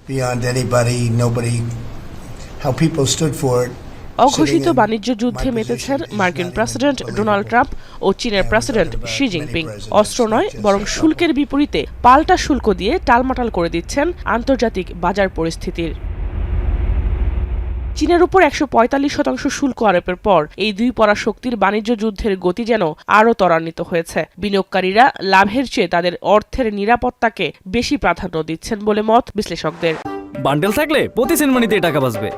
beyond anybody, nobody, how people stood for it. অঘোষিত বাণিজ্য যুদ্ধে মেতেছেন মার্কিন প্রেসিডেন্ট ডোনাল্ড ট্রাম্প ও চীনের প্রেসিডেন্ট শি জিনপিং। অস্ত্র নয় বরং শুল্কের বিপরীতে পাল্টা শুল্ক দিয়ে টালমাটাল করে দিচ্ছেন আন্তর্জাতিক বাজার পরিস্থিতির। চীনের উপর ১৪৫% শুল্ক আরোপের পর এই দুই পরাশক্তির বাণিজ্য যুদ্ধের গতি যেন আরও ত্বরান্বিত হয়েছে। বিনিয়োগকারীরা লাভের চেয়ে তাদের অর্থের নিরাপত্তাকে বেশি প্রাধান্য দিচ্ছেন বলে মত বিশ্লেষকদের। বান্ডেল থাকলে প্রতি সেনমানিতে টাকা বাঁচবে।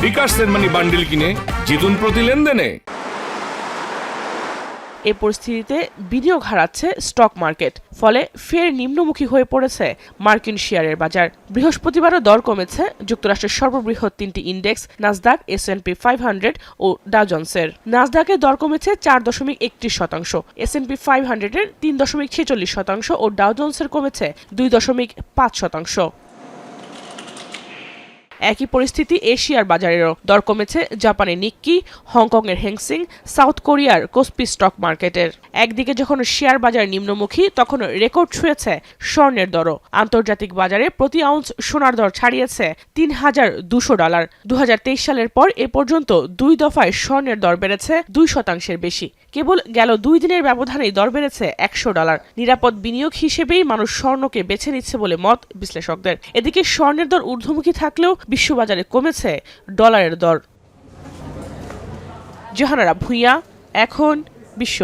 বিকাশ সেনমানি বান্ডেল কিনে জিতুন প্রতি লেনদেনে। এ পরিস্থিতিতে বিনিয়োগ হারাচ্ছে স্টক মার্কেট, ফলে ফের নিম্নমুখী হয়ে পড়েছে মার্কিন শেয়ারের বাজার। বৃহস্পতিবারও দর কমেছে যুক্তরাষ্ট্রের সর্ববৃহৎ তিনটি ইন্ডেক্স নাসদাক, S&P 500 ও ডাও জোন্সের। নাসদাকের দর কমেছে 4.31%, S&P 500 এর 3.46% ও ডাও জোন্সের কমেছে 2.5%। একই পরিস্থিতি এশিয়ার বাজারেরও। দর কমেছে জাপানের নিক্কি, হংকংয়ের হ্যাংসেং, সাউথ কোরিয়ার কোসপি স্টক মার্কেটের। একদিকে যখন শেয়ার বাজার নিম্নমুখী, তখন রেকর্ড ছুঁয়েছে স্বর্ণের দরও। আন্তর্জাতিক বাজারে প্রতি আউন্স সোনার দর ছাড়িয়েছে $৩,২০০। ২০২৩ সালের পর এ পর্যন্ত ২ দফায় স্বর্ণের দর বেড়েছে 2% বেশি। কেবল গেল 2 দিনের ব্যবধানেই দর বেড়েছে $100। নিরাপদ বিনিয়োগ হিসেবেই মানুষ স্বর্ণকে বেছে নিচ্ছে বলে মত বিশ্লেষকদের। এদিকে স্বর্ণের দর ঊর্ধ্বমুখী থাকলেও বিশ্ববাজারে কমেছে ডলারের দর। জাহানারা ভুঁইয়া, এখন বিশ্ব।